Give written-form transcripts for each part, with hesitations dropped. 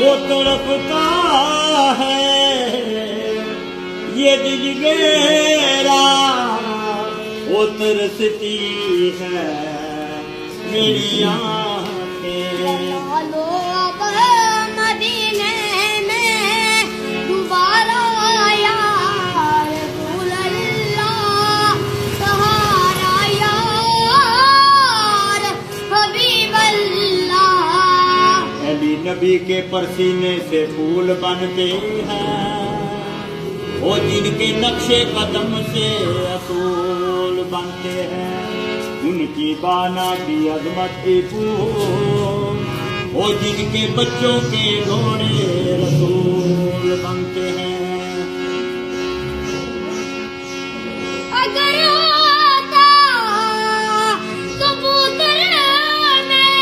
वो तड़पता है ये दिल मेरा, वो तरसती है मेरी आँखें। लो अब मदीने में दोबारा या रसूल अल्लाह, सहारा यार हबीब अल्लाह। अली नबी के परसीने से फूल बनते हैं, वो जिनके नक्शे कदम से असूल बनते हैं। उनकी बाना की अजमत की फूल, वो जिनके बच्चों के घोड़े रसूल बनते हैं। अगर होता कबूतर में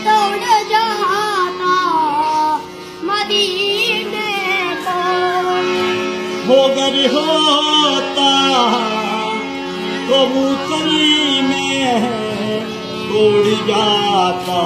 दौड़ जाता मदीने को, अगर होता कबूतरी में उड़ जाता